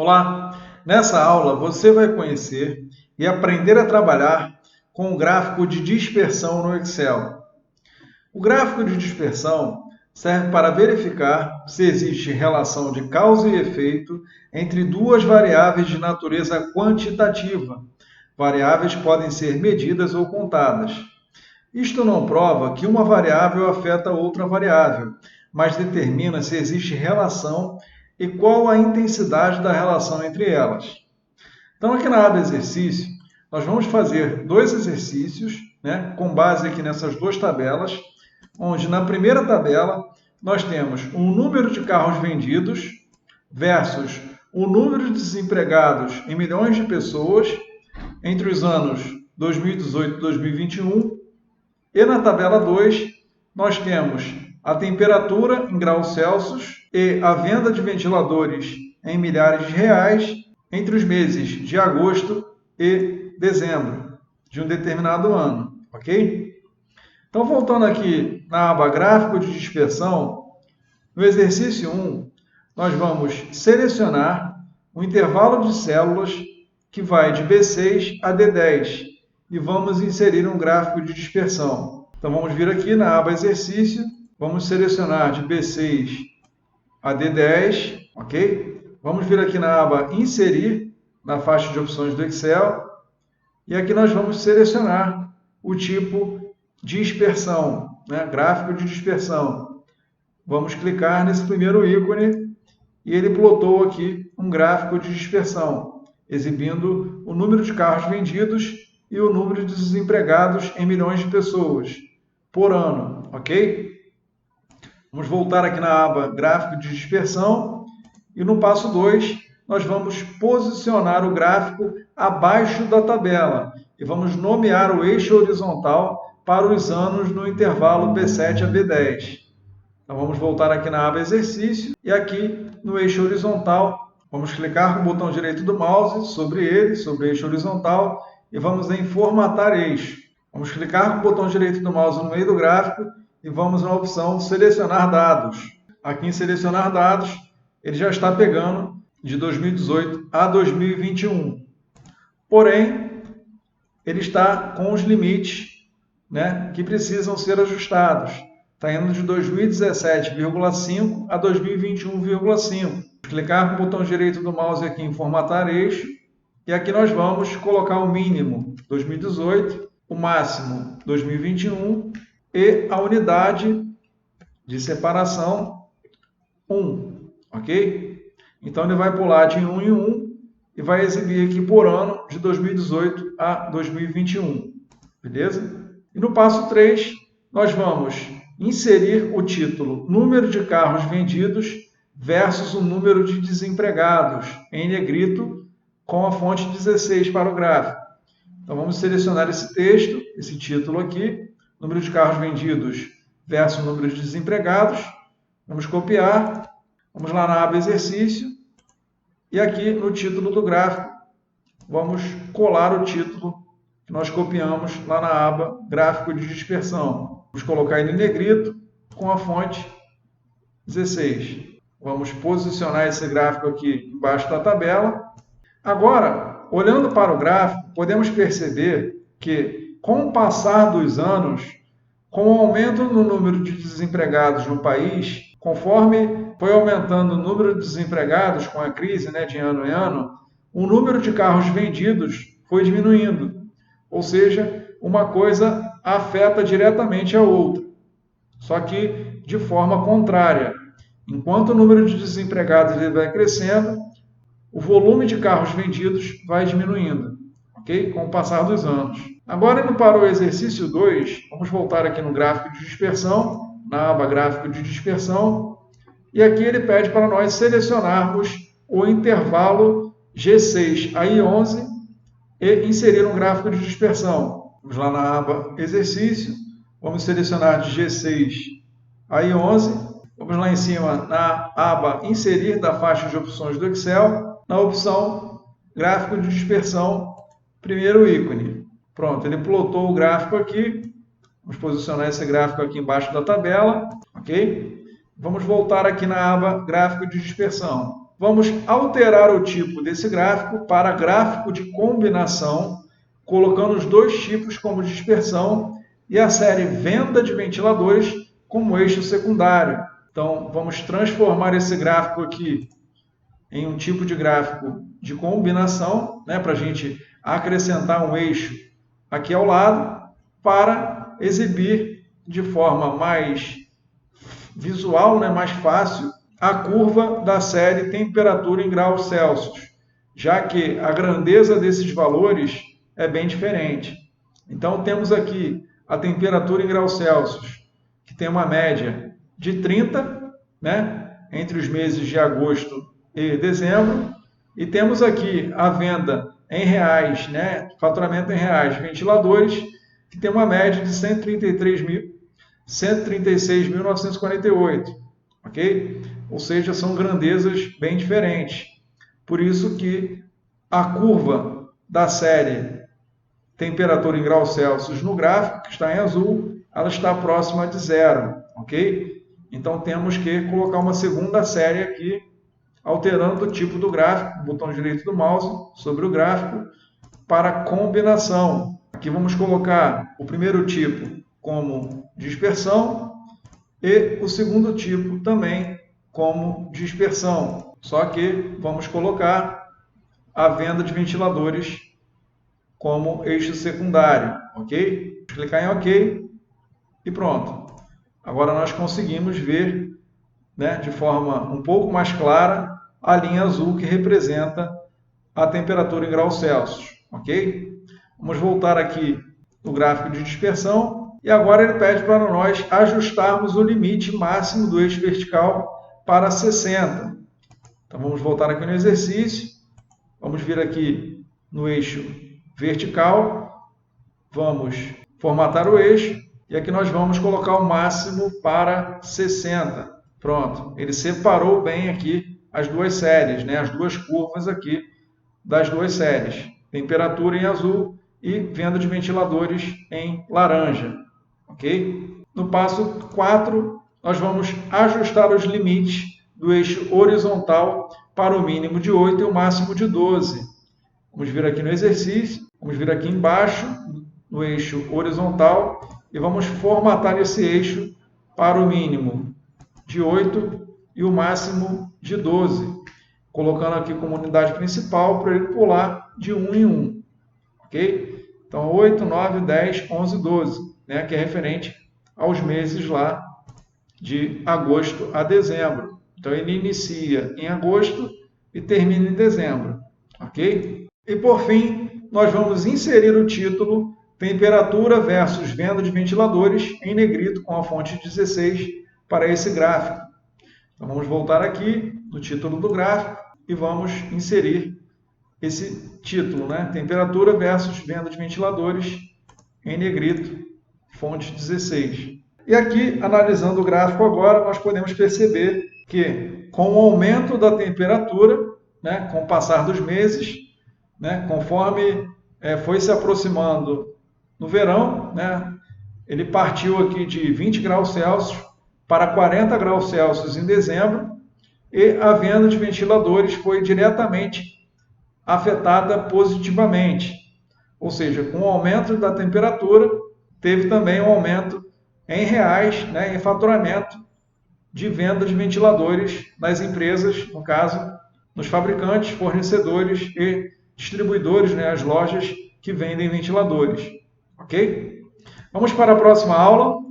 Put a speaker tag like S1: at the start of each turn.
S1: Olá! Nessa aula você vai conhecer e aprender a trabalhar com o gráfico de dispersão no Excel. O gráfico de dispersão serve para verificar se existe relação de causa e efeito entre duas variáveis de natureza quantitativa. Variáveis podem ser medidas ou contadas. Isto não prova que uma variável afeta outra variável, mas determina se existe relação e qual a intensidade da relação entre elas. Então, aqui na aba exercício, nós vamos fazer dois exercícios, com base aqui nessas duas tabelas, onde na primeira tabela nós temos o número de carros vendidos versus o número de desempregados em milhões de pessoas entre os anos 2018 e 2021. E na tabela 2, nós temos a temperatura em graus Celsius e a venda de ventiladores em milhares de reais entre os meses de agosto e dezembro de um determinado ano, ok? Então, voltando aqui na aba Gráfico de Dispersão, no exercício 1, nós vamos selecionar o intervalo de células que vai de B6 a D10 e vamos inserir um gráfico de dispersão. Então, vamos vir aqui na aba Exercício, vamos selecionar de B6 a D10, ok? Vamos vir aqui na aba Inserir, na faixa de opções do Excel, e aqui nós vamos selecionar o tipo dispersão, gráfico de dispersão. Vamos clicar nesse primeiro ícone e ele plotou aqui um gráfico de dispersão, exibindo o número de carros vendidos e o número de desempregados em milhões de pessoas por ano, ok? Vamos voltar aqui na aba Gráfico de Dispersão e no passo 2 nós vamos posicionar o gráfico abaixo da tabela e vamos nomear o eixo horizontal para os anos no intervalo B7 a B10. Então vamos voltar aqui na aba Exercício e aqui no eixo horizontal vamos clicar com o botão direito do mouse sobre ele, sobre o eixo horizontal e vamos em Formatar eixo. Vamos clicar com o botão direito do mouse no meio do gráfico e vamos na opção Selecionar dados. Aqui em Selecionar dados, ele já está pegando de 2018 a 2021. Porém, ele está com os limites que precisam ser ajustados. Está indo de 2017,5 a 2021,5. Clicar com o botão direito do mouse aqui em Formatar eixo. E aqui nós vamos colocar o mínimo 2018, o máximo 2021 e a unidade de separação 1, ok? Então ele vai pular de 1 em 1 e vai exibir aqui por ano de 2018 a 2021, beleza? E no passo 3, nós vamos inserir o título Número de carros vendidos versus o número de desempregados, em negrito, com a fonte 16 para o gráfico. Então vamos selecionar esse texto, esse título aqui, número de carros vendidos versus o número de desempregados. Vamos copiar, vamos lá na aba Exercício, e aqui no título do gráfico, vamos colar o título que nós copiamos lá na aba Gráfico de Dispersão. Vamos colocar ele em negrito com a fonte 16. Vamos posicionar esse gráfico aqui embaixo da tabela. Agora, olhando para o gráfico, podemos perceber que, com o passar dos anos, com o aumento no número de desempregados no país, conforme foi aumentando o número de desempregados com a crise de ano em ano, o número de carros vendidos foi diminuindo. Ou seja, uma coisa afeta diretamente a outra, só que de forma contrária. Enquanto o número de desempregados ele vai crescendo, o volume de carros vendidos vai diminuindo, ok? Com o passar dos anos. Agora, indo para o exercício 2, vamos voltar aqui no gráfico de dispersão, na aba Gráfico de Dispersão, e aqui ele pede para nós selecionarmos o intervalo G6 a I11 e inserir um gráfico de dispersão. Vamos lá na aba Exercício, vamos selecionar de G6 a I11, vamos lá em cima na aba Inserir da faixa de opções do Excel, na opção Gráfico de Dispersão, primeiro ícone. Pronto, ele plotou o gráfico aqui. Vamos posicionar esse gráfico aqui embaixo da tabela, ok? Vamos voltar aqui na aba Gráfico de Dispersão. vamos alterar o tipo desse gráfico para gráfico de combinação, colocando os dois tipos como dispersão e a série venda de ventiladores como eixo secundário. Então, vamos transformar esse gráfico aqui em um tipo de gráfico de combinação, né, para a gente acrescentar um eixo aqui ao lado, para exibir de forma mais visual, né, mais fácil, a curva da série temperatura em graus Celsius, já que a grandeza desses valores é bem diferente. Então, temos aqui a temperatura em graus Celsius, que tem uma média de 30, né, entre os meses de agosto e dezembro, e temos aqui a venda em reais, né, faturamento em reais, ventiladores, que tem uma média de 136.948, ok? Ou seja, são grandezas bem diferentes. Por isso que a curva da série temperatura em graus Celsius no gráfico, que está em azul, ela está próxima de zero, ok? Então temos que colocar uma segunda série aqui, alterando o tipo do gráfico, botão direito do mouse sobre o gráfico, para combinação. Aqui vamos colocar o primeiro tipo como dispersão e o segundo tipo também como dispersão. Só que vamos colocar a venda de ventiladores como eixo secundário, ok? Vamos clicar em OK e pronto. Agora nós conseguimos ver, né, de forma um pouco mais clara a linha azul que representa a temperatura em graus Celsius, ok? Vamos voltar aqui no gráfico de dispersão e agora ele pede para nós ajustarmos o limite máximo do eixo vertical para 60. Então vamos voltar aqui no exercício, vamos vir aqui no eixo vertical, vamos formatar o eixo e aqui nós vamos colocar o máximo para 60. Pronto, ele separou bem aqui as duas séries, né? As duas curvas aqui das duas séries. Temperatura em azul e venda de ventiladores em laranja. Ok? No passo 4, nós vamos ajustar os limites do eixo horizontal para o mínimo de 8 e o máximo de 12. Vamos vir aqui no exercício, vamos vir aqui embaixo, no eixo horizontal, e vamos formatar esse eixo para o mínimo de 8 e o máximo de 12, colocando aqui como unidade principal para ele pular de 1 em 1. Ok? Então, 8, 9, 10, 11, 12, né, que é referente aos meses lá de agosto a dezembro. Então, ele inicia em agosto e termina em dezembro. Ok? E, por fim, nós vamos inserir o título Temperatura versus Venda de Ventiladores em negrito com a fonte 16 para esse gráfico. Então, vamos voltar aqui no título do gráfico e vamos inserir esse título, né? Temperatura versus venda de ventiladores em negrito, fonte 16. E aqui, analisando o gráfico agora, nós podemos perceber que com o aumento da temperatura, né, com o passar dos meses, né, conforme foi se aproximando no verão, né, ele partiu aqui de 20 graus Celsius para 40 graus Celsius em dezembro, e a venda de ventiladores foi diretamente afetada positivamente. Ou seja, com o aumento da temperatura, teve também um aumento em reais, né, em faturamento de venda de ventiladores nas empresas, no caso, nos fabricantes, fornecedores e distribuidores, né, as lojas que vendem ventiladores. Ok? Vamos para a próxima aula.